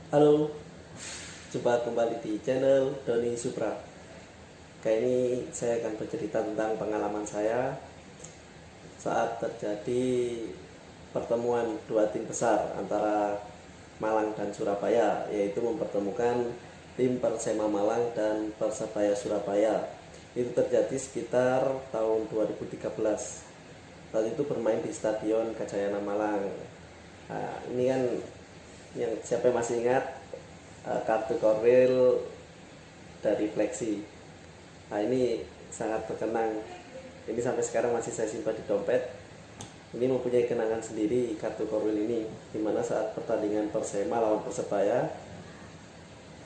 Halo, jumpa kembali di channel Doni Supra. Kali ini saya akan bercerita tentang pengalaman saya saat terjadi pertemuan dua tim besar antara Malang dan Surabaya, yaitu mempertemukan tim Persema Malang dan Persebaya Surabaya. Itu terjadi sekitar tahun 2013. Saat itu bermain di Stadion Gajayana Malang. Nah, ini kan yang siapa yang masih ingat kartu koril dari Fleksi. Nah, ini sangat terkenang. Ini sampai sekarang masih saya simpan di dompet. Ini mempunyai kenangan sendiri kartu koril ini, dimana saat pertandingan Persema lawan Persebaya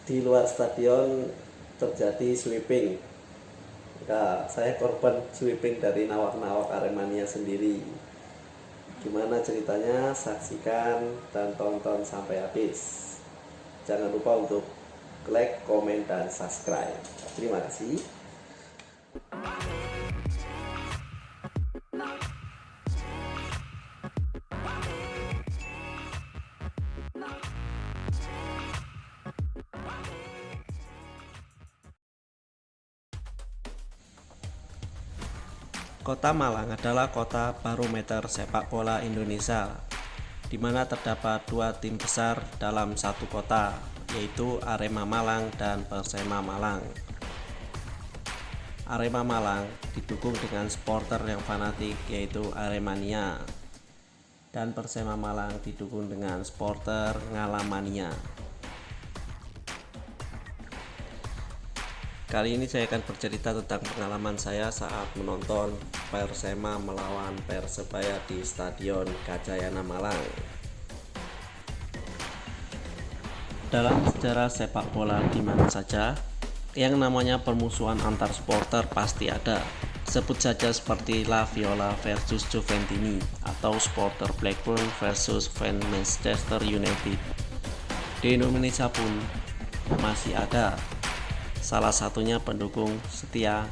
di luar stadion terjadi sweeping. Nah, saya korban sweeping dari nawak-nawak Aremania sendiri. Gimana ceritanya? Saksikan dan tonton sampai habis. Jangan lupa untuk like, komen, dan subscribe. Terima kasih. Kota Malang adalah kota barometer sepak bola Indonesia, di mana terdapat dua tim besar dalam satu kota, yaitu Arema Malang dan Persema Malang. Arema Malang didukung dengan supporter yang fanatik, yaitu Aremania, dan Persema Malang didukung dengan supporter Ngalamania. Kali ini saya akan bercerita tentang pengalaman saya saat menonton Persema melawan Persebaya di Stadion Gajayana Malang. Dalam sejarah sepak bola di mana saja, yang namanya permusuhan antar supporter pasti ada. Sebut saja seperti La Viola versus Juventini atau supporter Blackburn versus fan Manchester United. Di Indonesia pun masih ada. Salah satunya pendukung setia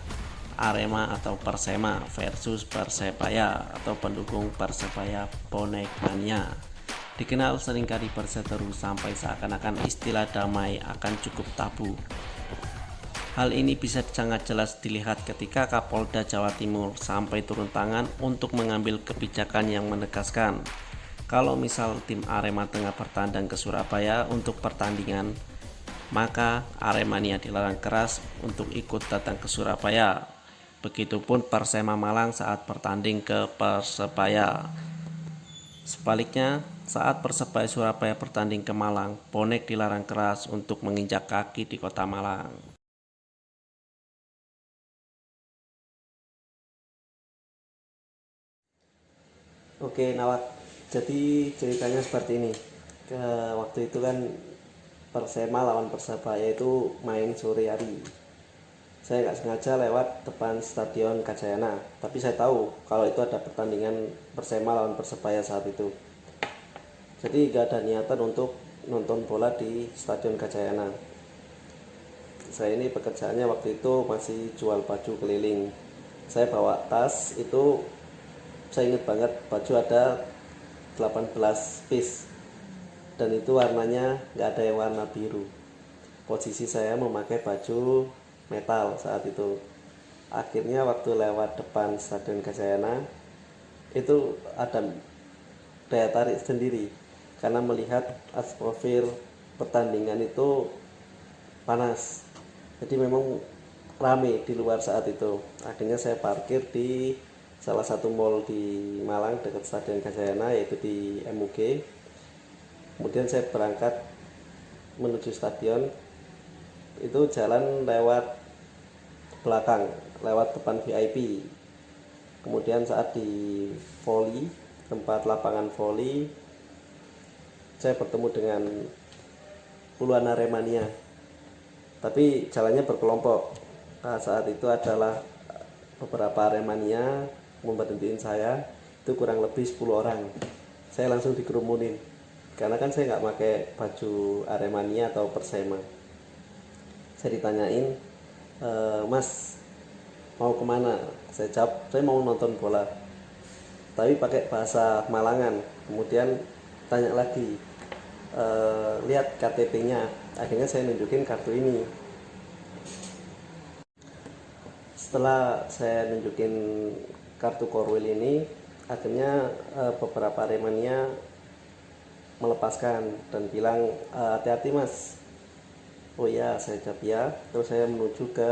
Arema atau Persema versus Persebaya atau pendukung Persebaya bonek mania. Dikenal seringkali berseteru sampai seakan-akan istilah damai akan cukup tabu. Hal ini bisa sangat jelas dilihat ketika Kapolda Jawa Timur sampai turun tangan untuk mengambil kebijakan yang menegaskan kalau misal tim Arema tengah bertandang ke Surabaya untuk pertandingan, maka Aremania dilarang keras untuk ikut datang ke Surabaya. Begitupun Persema Malang saat bertanding ke Persebaya. Sebaliknya, saat Persebaya Surabaya bertanding ke Malang, bonek dilarang keras untuk menginjak kaki di kota Malang. Oke, Nawat. Jadi ceritanya seperti ini. Waktu itu kan Persema lawan Persebaya itu main sore hari. Saya nggak sengaja lewat depan Stadion Gajayana, tapi saya tahu kalau itu ada pertandingan Persema lawan Persebaya saat itu. Jadi nggak ada niatan untuk nonton bola di Stadion Gajayana. Saya ini pekerjaannya waktu itu masih jual baju keliling. Saya bawa tas itu, saya ingat banget baju ada 18 piece, dan itu warnanya nggak ada yang warna biru. Posisi saya memakai baju metal saat itu. Akhirnya waktu lewat depan Stadion Gajayana itu ada daya tarik sendiri karena melihat atmosfer pertandingan itu panas. Jadi memang rame di luar saat itu. Akhirnya saya parkir di salah satu mall di Malang dekat Stadion Gajayana, yaitu di MUG. Kemudian saya berangkat menuju stadion. Itu jalan lewat belakang, lewat depan VIP. Kemudian saat di voli, tempat lapangan voli, saya bertemu dengan puluhan Aremania, tapi jalannya berkelompok. Nah, saat itu adalah beberapa Aremania memberhentiin saya, itu kurang lebih 10 orang. Saya langsung dikerumunin karena kan saya nggak pakai baju Aremania atau Persema. Saya ditanyain, Mas mau kemana? Saya jawab, saya mau nonton bola, tapi pakai bahasa Malangan. Kemudian tanya lagi, lihat KTP-nya. Akhirnya saya nunjukin kartu ini. Setelah saya nunjukin kartu Korwil ini, akhirnya beberapa Aremania melepaskan dan bilang, hati-hati mas. Oh ya, saya jawab ya. Terus saya menuju ke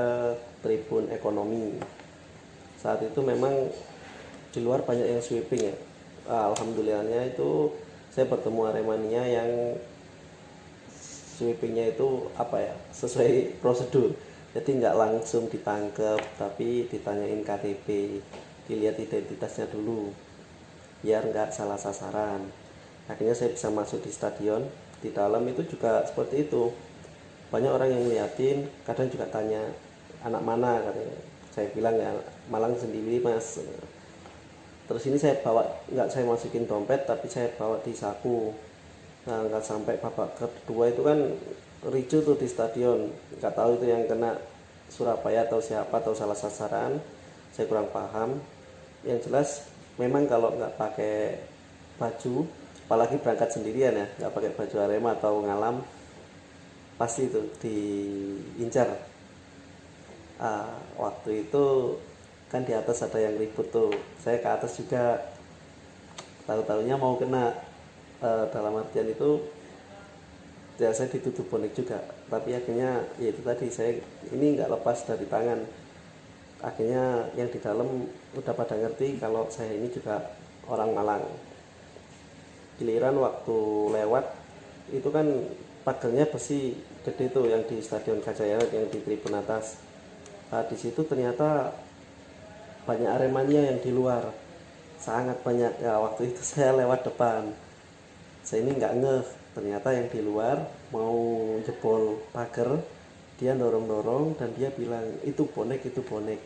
tribun ekonomi. Saat itu memang di luar banyak yang sweeping ya. Alhamdulillahnya itu saya bertemu Aremania yang sweepingnya itu sesuai prosedur. Jadi nggak langsung ditangkap, tapi ditanyain KTP, dilihat identitasnya dulu, biar nggak salah sasaran. Akhirnya saya bisa masuk di stadion. Di dalam itu juga seperti itu. Banyak orang yang ngeliatin, kadang juga tanya, anak mana katanya. Saya bilang ya, Malang sendiri mas. Terus ini saya bawa, nggak saya masukin dompet, tapi saya bawa di saku. Nah, nggak sampai babak kedua itu kan ricu tuh di stadion. Nggak tahu itu yang kena Surabaya atau siapa atau salah sasaran. Saya kurang paham. Yang jelas memang kalau nggak pakai baju, apalagi berangkat sendirian ya, nggak pakai baju Arema atau ngalam, pasti itu diincar. Waktu itu kan di atas ada yang ribut tuh, saya ke atas juga, tahu-tahunya mau kena. Dalam artian itu ya saya dituduh bonek juga, tapi akhirnya ya itu tadi, saya ini nggak lepas dari tangan. Akhirnya yang di dalam udah pada ngerti kalau saya ini juga orang Malang. Giliran waktu lewat itu kan pagernya besi gede tuh yang di Stadion Gajayana, yang di tribun atas. Di situ ternyata banyak Aremania yang di luar, sangat banyak ya. Waktu itu saya lewat depan, saya ini nggak ngeh, ternyata yang di luar mau jebol pagar, dia dorong-dorong dan dia bilang itu bonek, itu bonek.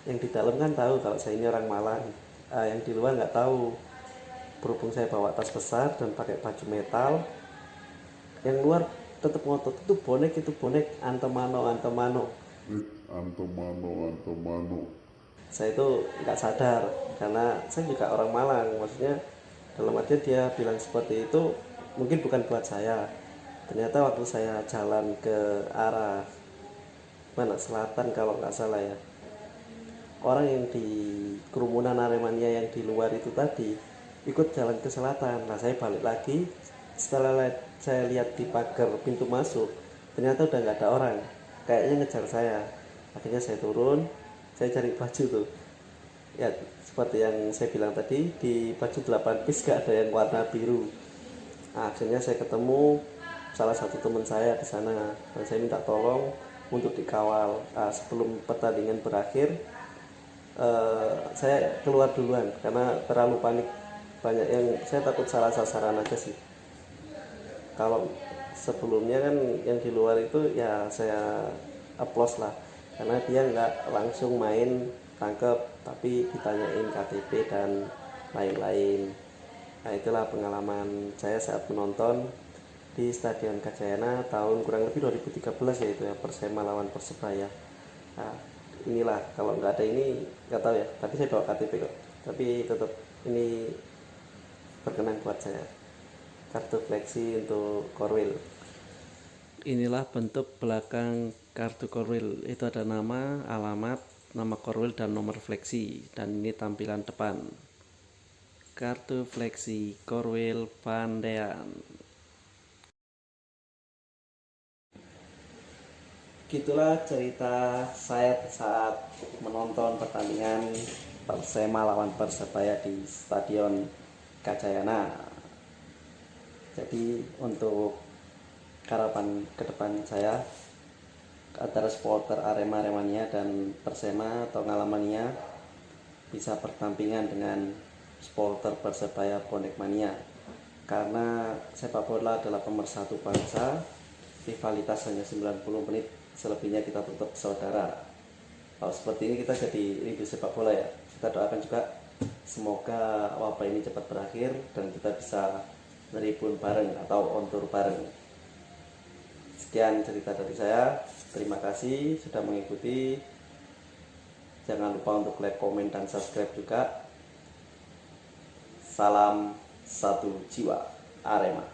Yang di dalam kan tahu kalau saya ini orang Malang, yang di luar nggak tahu. Berhubung saya bawa tas besar dan pakai baju metal, yang luar tetap ngotot itu bonek, antemano, antemano. Antemano. Saya itu nggak sadar karena saya juga orang Malang, maksudnya dalam artian dia bilang seperti itu mungkin bukan buat saya. Ternyata waktu saya jalan ke arah mana, selatan kalau nggak salah ya, orang yang di kerumunan Aremania yang di luar itu tadi ikut jalan ke selatan. Nah saya balik lagi, setelah saya lihat di pagar pintu masuk, ternyata udah nggak ada orang, kayaknya ngejar saya. Akhirnya saya turun, saya cari baju tuh ya, seperti yang saya bilang tadi, di baju 8 piece gak ada yang warna biru. Nah, akhirnya saya ketemu salah satu teman saya di sana dan saya minta tolong untuk dikawal. Sebelum pertandingan berakhir, saya keluar duluan karena terlalu panik. Banyak yang saya takut salah sasaran aja sih. Kalau sebelumnya kan yang di luar itu ya saya applause lah, karena dia nggak langsung main tangkep, tapi ditanyain KTP dan lain-lain. Nah itulah pengalaman saya saat menonton di Stadion Gajayana tahun kurang lebih 2013 ya, itu ya, Persema lawan Persebaya. Nah inilah, kalau nggak ada ini nggak tahu ya, tapi saya bawa KTP kok, tapi tetap ini berkenan buat saya, kartu fleksi untuk Korwil. Inilah bentuk belakang kartu Korwil, itu ada nama, alamat, nama Korwil dan nomor fleksi, dan ini tampilan depan kartu fleksi Korwil Pandean. Gitulah cerita saya saat menonton pertandingan Persema lawan Persebaya di Stadion Gajayana. Jadi untuk harapan ke depan saya, antara supporter Aremania dan Persema atau Ngalamania bisa berdampingan dengan supporter Persebaya Bonek Mania, karena sepak bola adalah pemersatu bangsa. Rivalitas hanya 90 menit, selebihnya kita tetap saudara. Kalau seperti ini kita jadi review sepak bola ya. Kita doakan juga semoga wabah ini cepat berakhir dan kita bisa neribun bareng atau on tour bareng. Sekian cerita dari saya. Terima kasih sudah mengikuti. Jangan lupa untuk like, komen, dan subscribe juga. Salam satu jiwa Arema.